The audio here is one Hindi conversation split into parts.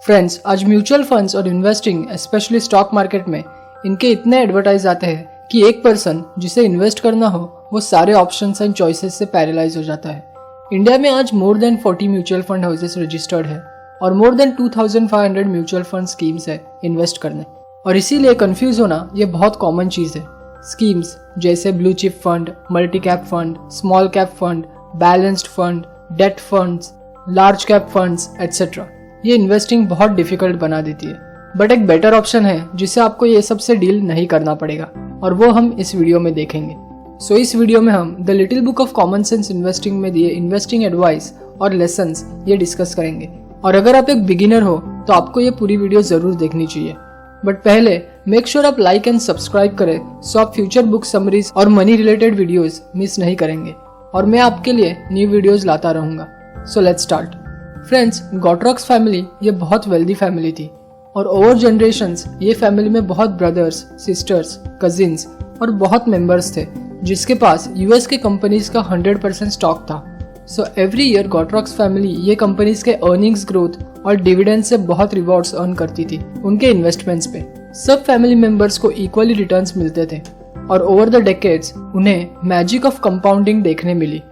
फ्रेंड्स, आज म्यूचुअल फंड्स और इन्वेस्टिंग स्पेशली स्टॉक मार्केट में इनके इतने एडवर्टाइज आते हैं कि एक पर्सन जिसे इन्वेस्ट करना हो वो सारे ऑप्शंस एंड चॉइसेस से पैरालाइज हो जाता है। इंडिया में आज more than 40 mutual fund houses registered है और more than 2500 mutual fund schemes है इन्वेस्ट करने, और इसीलिए कंफ्यूज होना ये बहुत कॉमन चीज है। स्कीम्स जैसे blue chip fund, multi cap fund, small cap fund, balanced fund, date funds, large cap funds etcetera, ये इन्वेस्टिंग बहुत डिफिकल्ट बना देती है। बट एक बेटर ऑप्शन है जिसे आपको ये सब से डील नहीं करना पड़ेगा, और वो हम इस वीडियो में देखेंगे। सो इस वीडियो में हम the little book of common sense investing में दिए इन्वेस्टिंग एडवाइस और लेसन्स ये डिस्कस करेंगे। और अगर आप एक बिगिनर हो तो आपको ये पूरी वीडियो जरूर देखनी चाहिए। बट पहले मेक श्योर आप लाइक एंड सब्सक्राइब करें सो आप फ्यूचर बुक समरीज और मनी रिलेटेड वीडियोस मिस नहीं करेंगे, और मैं आपके लिए न्यू वीडियोस लाता रहूंगा। So let's start. Friends, Gotrocks family ये बहुत वेल्दी फैमिली थी और ओवर जनरेशंस ये फैमिली में बहुत ब्रदर्स, सिस्टर्स, कजिन्स और बहुत मेंबर्स थे जिसके पास यूएस के कंपनीज का 100% स्टॉक था। सो एवरी ईयर गॉट्रॉक्स फैमिली ये कंपनीज के अर्निंग्स ग्रोथ और डिविडेंड से बहुत रिवॉर्ड्स अर्न करती थी उनके इन्वेस्टमेंट्स पे। सब फैमिली मेंबर्स को इक्वली रिटर्न्स मिलते थे और ओवर द डेकेड्स उन्हें मैजिक ऑफ कंपाउंडिंग देखने मिली।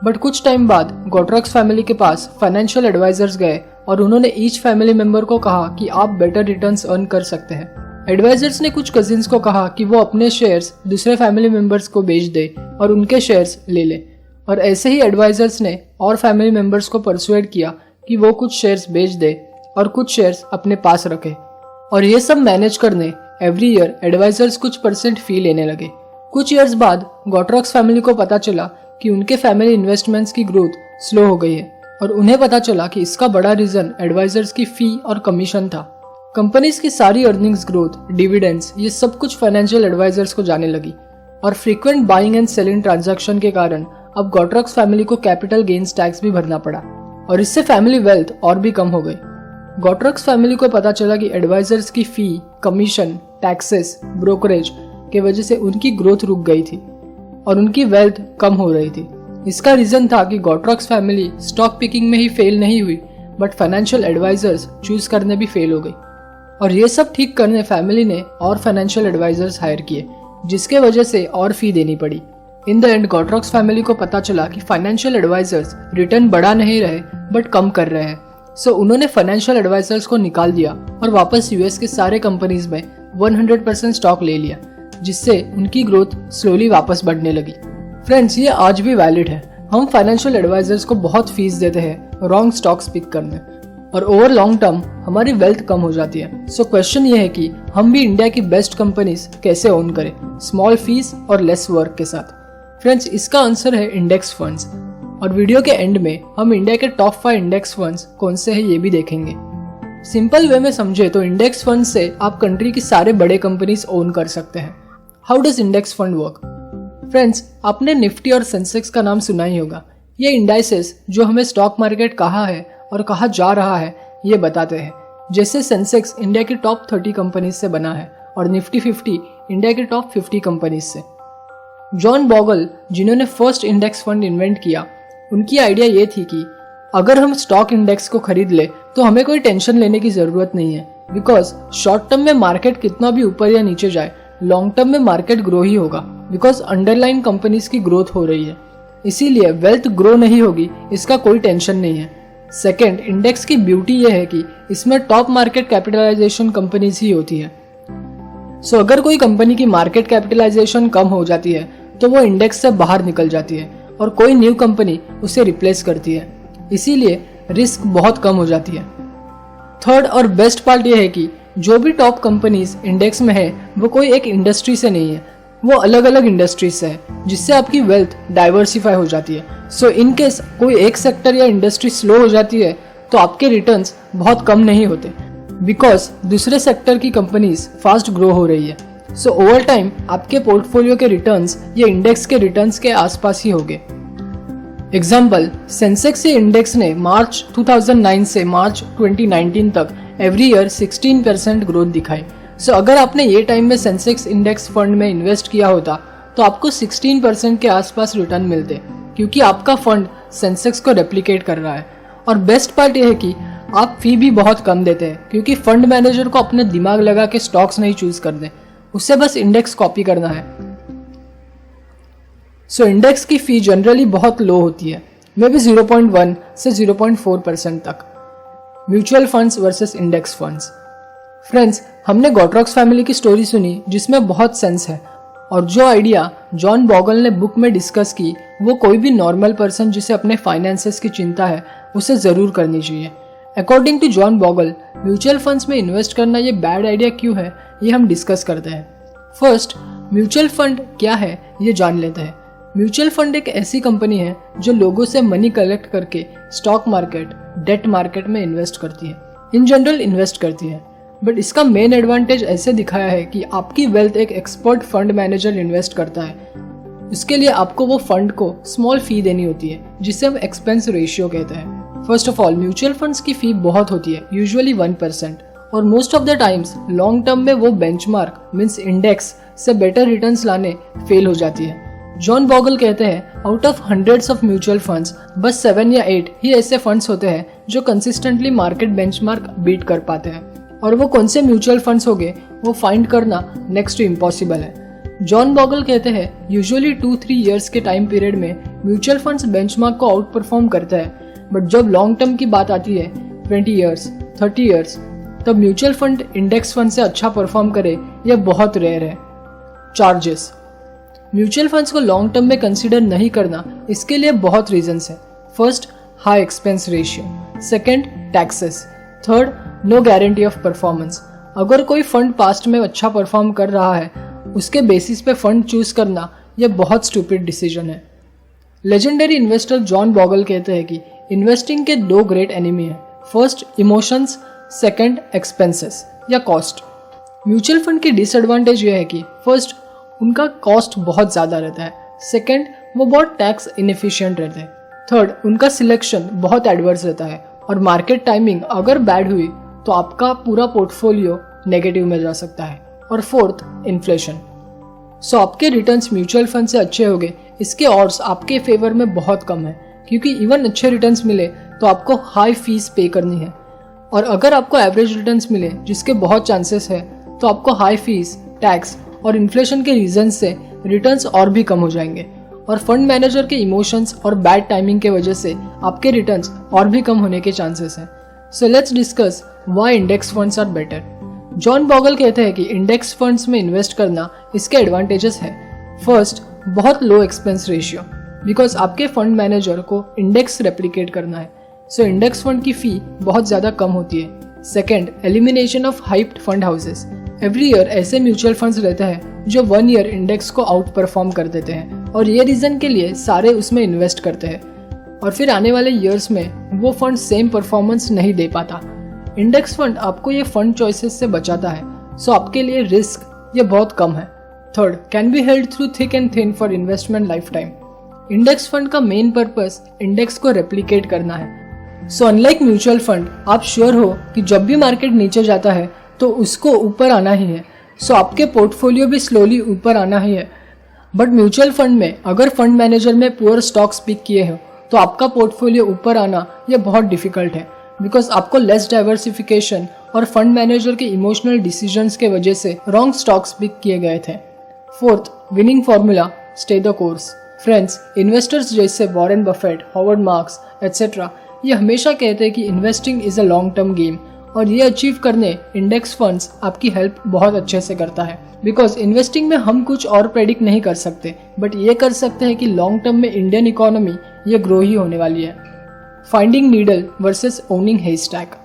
बट कुछ टाइम बाद गॉट्रॉक्स फैमिली के पास फाइनेंशियल एडवाइजर्स गए और उन्होंने ईच फैमिली मेंबर को कहा कि आप बेटर रिटर्न्स अर्न कर सकते हैं। एडवाइजर्स ने कुछ कजिन्स को कहा कि वो अपने शेयर्स दूसरे फैमिली मेंबर्स को बेच दे और उनके शेयर्स ले ले, और ऐसे ही एडवाइजर्स ने और फैमिली मेंबर्स को परसुएड किया कि वो कुछ शेयर्स बेच दे और कुछ शेयर्स अपने पास रखे। और ये सब मैनेज करने एवरी ईयर एडवाइजर्स कुछ % फी लेने लगे। कुछ ईयर्स बाद गॉट्रॉक्स फैमिली को पता चला कि उनके फैमिली इन्वेस्टमेंट्स की ग्रोथ स्लो हो गई है, और उन्हें पता चला कि इसका बड़ा रीजन एडवाइजर्स की फी और कमीशन था। कंपनीज की सारी अर्निंग्स ग्रोथ, डिविडेंड्स, ये सब कुछ फाइनेंशियल एडवाइजर्स को जाने लगी, और frequent buying and selling transaction के कारण अब गॉट्रॉक्स फैमिली को कैपिटल गेन्स टैक्स भी भरना पड़ा, और इससे फैमिली वेल्थ और भी कम हो गई। गॉट्रॉक्स फैमिली को पता चला कि एडवाइजर्स की फी, कमीशन, टैक्सेस, ब्रोकरेज के वजह से उनकी ग्रोथ रुक गई थी और उनकी वेल्थ कम हो रही थी। इसका रीजन था कि गॉट्रॉक्स फैमिली स्टॉक पिकिंग में ही फेल नहीं हुई, बट फाइनेंशियल एडवाइजर्स चूज करने भी फेल हो गई, और ये सब ठीक करने फैमिली ने और फाइनेंशियल एडवाइजर्स हायर किए, जिसके वजह से और फी देनी पड़ी। इन द एंड गॉट्रॉक्स फैमिली को पता चला कि फाइनेंशियल एडवाइजर्स रिटर्न बढ़ा नहीं रहे बट कम कर रहे हैं। सो उन्होंने फाइनेंशियल एडवाइजर्स को निकाल दिया और वापस यूएस के सारे कंपनीज में 100% स्टॉक ले लिया, जिससे उनकी ग्रोथ स्लोली वापस बढ़ने लगी। फ्रेंड्स, ये आज भी वैलिड है। हम फाइनेंशियल एडवाइजर्स को बहुत फीस देते हैं रॉन्ग स्टॉक्स पिक करने, और ओवर लॉन्ग टर्म हमारी वेल्थ कम हो जाती है। सो क्वेश्चन ये है कि हम भी इंडिया की बेस्ट कंपनीज कैसे ओन करें, स्मॉल फीस और लेस वर्क के साथ। फ्रेंड्स, इसका आंसर है इंडेक्स फंड्स, और वीडियो के एंड में हम इंडिया के टॉप 5 इंडेक्स फंड्स कौन से हैं ये भी देखेंगे। सिंपल वे में समझे तो इंडेक्स फंड से आप कंट्री की सारे बड़े कंपनीज ओन कर सकते हैं। How does index fund work? Friends, आपने निफ्टी और सेंसेक्स का नाम सुना ही होगा। ये इंडाइसेस जो हमें स्टॉक मार्केट कहाँ है और कहाँ जा रहा है ये बताते हैं। जैसे सेंसेक्स इंडिया की टॉप 30 कंपनीज से बना है और निफ्टी 50 इंडिया की टॉप 50 कंपनीज से। जॉन बॉगल, जिन्होंने फर्स्ट इंडेक्स फंड इन्वेंट किया, उनकी आइडिया ये थी कि अगर हम स्टॉक इंडेक्स को खरीद ले तो हमें कोई टेंशन लेने की जरूरत नहीं है, बिकॉज शॉर्ट टर्म में मार्केट कितना भी ऊपर या नीचे जाए, लॉन्ग टर्म में मार्केट ग्रो ही होगा, बिकॉज अंडरलाइन कंपनीज की ग्रोथ हो रही है। इसीलिए वेल्थ ग्रो नहीं होगी, इसका कोई टेंशन नहीं है। सेकेंड, इंडेक्स की ब्यूटी यह है कि इसमें टॉप मार्केट कैपिटलाइजेशन कंपनीज ही होती है। सो अगर कोई कंपनी की मार्केट कैपिटलाइजेशन कम हो जाती है तो वो इंडेक्स से बाहर निकल जाती है और कोई न्यू कंपनी उसे रिप्लेस करती है, इसीलिए रिस्क बहुत कम हो जाती है। थर्ड और बेस्ट पार्ट यह है कि जो भी टॉप कंपनीज इंडेक्स में है वो कोई एक इंडस्ट्री से नहीं है, वो अलग अलग इंडस्ट्रीज से है, जिससे आपकी वेल्थ डाइवर्सिफाई हो जाती है। सो इन केस कोई एक सेक्टर या इंडस्ट्री स्लो हो जाती है तो आपके रिटर्न्स बहुत कम नहीं होते, बिकॉज दूसरे सेक्टर की कंपनीज फास्ट ग्रो हो रही है। सो ओवर टाइम आपके पोर्टफोलियो के रिटर्न्स ये इंडेक्स के रिटर्न्स के आसपास ही होंगे। एग्जाम्पल, सेंसेक्स या इंडेक्स ने मार्च 2009 से मार्च 2019 तक एवरी ईयर 16% ग्रोथ दिखाई। सो अगर आपने ये टाइम में सेंसेक्स इंडेक्स फंड में इन्वेस्ट किया होता तो आपको 16% के आसपास रिटर्न मिलते, क्योंकि आपका फंड सेंसेक्स को रेप्लिकेट कर रहा है। और बेस्ट पार्ट यह है कि आप फी भी बहुत कम देते हैं क्योंकि फंड मैनेजर को अपने दिमाग लगा के स्टॉक्स नहीं चूज करने, उससे बस इंडेक्स कॉपी करना है। सो इंडेक्स की फी जनरली बहुत लो होती है, मे बी 0.1 से 0.4% तक। Mutual funds versus index funds. Friends, हमने गॉट्रॉक्स फैमिली की स्टोरी सुनी जिसमें बहुत सेंस है, और जो आइडिया जॉन बॉगल ने बुक में डिस्कस की वो कोई भी नॉर्मल पर्सन जिसे अपने फाइनेंसेस की चिंता है उसे ज़रूर करनी चाहिए। According to John Bogle, mutual funds में इन्वेस्ट करना ये बैड आइडिया क्यों है ये हम डिस्कस करते हैं। फर्स्ट, म्यूचुअल फंड क्या है ये जान लेते हैं। म्यूचुअल फंड एक ऐसी कंपनी है जो लोगों से मनी कलेक्ट करके स्टॉक मार्केट, डेट मार्केट में इन्वेस्ट करती है, इन जनरल इन्वेस्ट करती है। बट इसका मेन एडवांटेज ऐसे दिखाया है कि आपकी वेल्थ एक एक्सपर्ट फंड मैनेजर इन्वेस्ट करता है। इसके लिए आपको वो फंड को स्मॉल फी देनी होती है जिसे हम एक्सपेंस रेशियो कहते हैं। First of all, mutual funds की फी बहुत होती है, यूजुअली 1%, और most of the times long term में वो बेंचमार्क मींस इंडेक्स से बेटर रिटर्न्स लाने फेल हो जाती है। जॉन बॉगल कहते हैं out of hundreds of mutual funds बस 7 या 8 ही ऐसे फंड्स होते हैं जो कंसिस्टेंटली मार्केट बेंचमार्क बीट कर पाते हैं, और वो कौन से म्यूचुअल फंड्स होंगे वो फाइंड करना नेक्स्ट टू इम्पॉसिबल है। जॉन बॉगल कहते हैं यूजुअली 2-3 ईयर्स के टाइम पीरियड में म्यूचुअल फंड्स बेंचमार्क को आउट परफॉर्म करते हैं, बट जब लॉन्ग टर्म की बात आती है 20 ईयर्स, 30 ईयर्स, तब म्यूचुअल फंड इंडेक्स फंड से अच्छा परफॉर्म करे यह बहुत रेयर है। चार्जेस। म्यूचुअल फंड्स को लॉन्ग टर्म में कंसीडर नहीं करना, इसके लिए बहुत रीजंस है। First, high expense ratio. Second, taxes. Third, no guarantee of performance. अगर कोई फंड पास्ट में अच्छा परफॉर्म कर रहा है उसके बेसिस पे फंड चूज करना यह बहुत स्टूपिड डिसीजन है। लेजेंडरी इन्वेस्टर जॉन बॉगल कहते हैं कि इन्वेस्टिंग के 2 ग्रेट एनिमी है। फर्स्ट, इमोशंस, सेकंड, एक्सपेंसेस या कॉस्ट। म्यूचुअल फंड की डिसएडवांटेज यह है कि फर्स्ट, उनका कॉस्ट बहुत ज़्यादा रहता है। सेकंड, वो बहुत टैक्स इनएफिशिएंट रहते हैं। थर्ड, उनका सिलेक्शन बहुत एडवर्स रहता है, और मार्केट टाइमिंग अगर बैड हुई तो आपका पूरा पोर्टफोलियो नेगेटिव में जा सकता है। और फोर्थ, इन्फ्लेशन। सो आपके रिटर्न्स म्यूचुअल फंड से अच्छे होंगे, इसके ऑड्स आपके फेवर में बहुत कम है, क्योंकि इवन अच्छे रिटर्न्स मिले तो आपको हाई फीस पे करनी है, और अगर आपको एवरेज रिटर्न्स मिले जिसके बहुत चांसेस है तो आपको हाई फीस, टैक्स और इन्फ्लेशन के रीजन से रिटर्न्स और भी कम हो जाएंगे, और फंड मैनेजर के इमोशंस और बैड टाइमिंग के वजह से आपके रिटर्न्स और भी कम होने के चांसेस हैं। So let's discuss why index funds are better. John Bogle कहते हैं कि इंडेक्स फंड्स में इन्वेस्ट करना इसके एडवांटेजेस है। फर्स्ट, बहुत लो एक्सपेंस रेशियो, बिकॉज आपके फंड मैनेजर को इंडेक्स रेप्लिकेट करना है, सो इंडेक्स फंड की फी बहुत ज़्यादा कम होती है। Second, elimination of hyped fund houses. Every year ऐसे म्यूचुअल फंड्स रहते हैं जो 1 ईयर इंडेक्स को आउट परफॉर्म कर देते हैं, और ये रीज़न के लिए सारे उसमें इन्वेस्ट करते हैं, और फिर आने वाले ईयर्स में वो फंड सेम परफॉर्मेंस नहीं दे पाता। इंडेक्स फंड आपको ये फंड चॉइसेस से बचाता है, सो आपके लिए रिस्क ये बहुत कम है। Third, can be held through thick and thin for investment life time. Index fund का मेन पर्पस इंडेक्स को रेप्लिकेट करना है। सो अनलाइक म्यूचुअल फंड, आप श्योर हो कि जब भी मार्केट नीचे जाता है तो उसको ऊपर आना ही है, सो आपके पोर्टफोलियो भी स्लोली ऊपर आना ही है। बट म्यूचुअल फंड में अगर फंड मैनेजर में पुअर स्टॉक्स पिक किए हो तो आपका पोर्टफोलियो ऊपर आना ये बहुत डिफिकल्ट है, बिकॉज आपको लेस डाइवर्सिफिकेशन और फंड मैनेजर के इमोशनल डिसीजंस के वजह से रॉन्ग स्टॉक्स पिक किए गए थे। Fourth, winning formula, stay the course. Friends, investors जैसे Warren Buffett, Howard Marks etcetera ये हमेशा कहते हैं कि investing is a long term game, और ये अचीव करने इंडेक्स फंड्स आपकी हेल्प बहुत अच्छे से करता है, बिकॉज इन्वेस्टिंग में हम कुछ और प्रेडिक्ट नहीं कर सकते, बट ये कर सकते हैं कि लॉन्ग टर्म में इंडियन इकोनॉमी ये ग्रो ही होने वाली है। Finding needle versus owning haystack.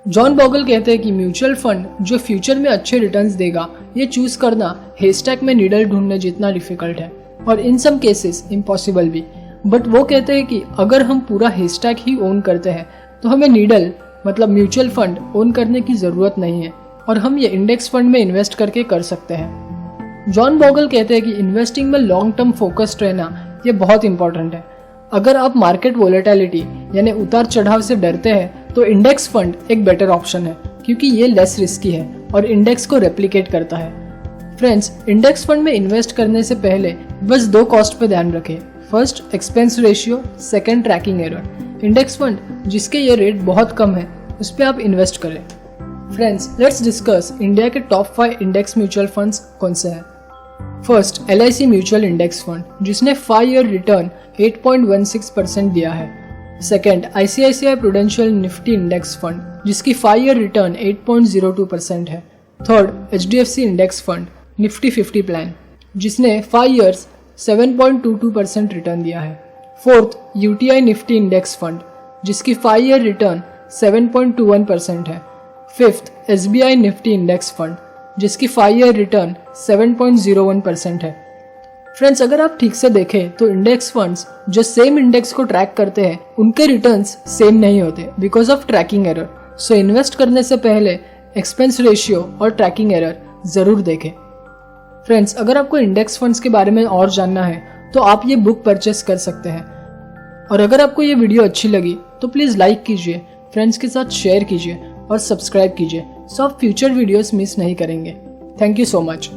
John Bogle कहते हैं कि म्यूचुअल फंड जो फ्यूचर में अच्छे रिटर्न्स देगा ये चूज करना हेस्टैक में नीडल ढूंढने जितना डिफिकल्ट है, और इन सम केसेस इम्पॉसिबल भी। बट वो कहते हैं कि अगर हम पूरा हेस्टैक ही ओन करते हैं तो हमें नीडल मतलब म्यूचुअल फंड ओन करने की जरूरत नहीं है, और हम ये इंडेक्स फंड में इन्वेस्ट करके कर सकते हैं। जॉन बॉगल कहते हैं कि इन्वेस्टिंग में लॉन्ग टर्म फोकस्ड रहना ये बहुत इंपॉर्टेंट है। अगर आप मार्केट वोलेटिलिटी यानी उतार चढ़ाव से डरते हैं तो इंडेक्स फंड एक बेटर ऑप्शन है, क्योंकि ये लेस रिस्की है और इंडेक्स को रेप्लिकेट करता है। फ्रेंड्स, इंडेक्स फंड में इन्वेस्ट करने से पहले बस 2 कॉस्ट पे ध्यान रखें। First, expense ratio, second, tracking error. Index fund जिसके ये रेट बहुत कम है उस पर आप इन्वेस्ट करें। फ्रेंड्स, लेट्स डिस्कस इंडिया के टॉप 5 इंडेक्स म्यूचुअल फंड्स कौन से हैं। First, LIC mutual index fund जिसने 5 ईयर रिटर्न 8.16% दिया है। Second, ICICI prudential Nifty index fund जिसकी 5 ईयर रिटर्न 8.02% है। Third, HDFC index fund Nifty 50 plan जिसने 5 ईयर्स 7.22% रिटर्न दिया है। Fourth, UTI Nifty index fund जिसकी 5 ईयर रिटर्न 7.21% है। Fifth, SBI Nifty index fund जिसकी 5 ईयर रिटर्न 7.01% है। फ्रेंड्स, अगर आप ठीक से देखें तो इंडेक्स फंड्स जो सेम इंडेक्स को ट्रैक करते हैं उनके रिटर्न्स सेम नहीं होते because of tracking error. So invest करने से पहले एक्सपेंस रेशियो और ट्रैकिंग एरर जरूर देखें। फ्रेंड्स, अगर आपको इंडेक्स फंड्स के बारे में और जानना है तो आप ये बुक परचेस कर सकते हैं। और अगर आपको ये वीडियो अच्छी लगी तो प्लीज़ लाइक कीजिए, फ्रेंड्स के साथ शेयर कीजिए और सब्सक्राइब कीजिए सो आप फ्यूचर वीडियोस मिस नहीं करेंगे। Thank you so much.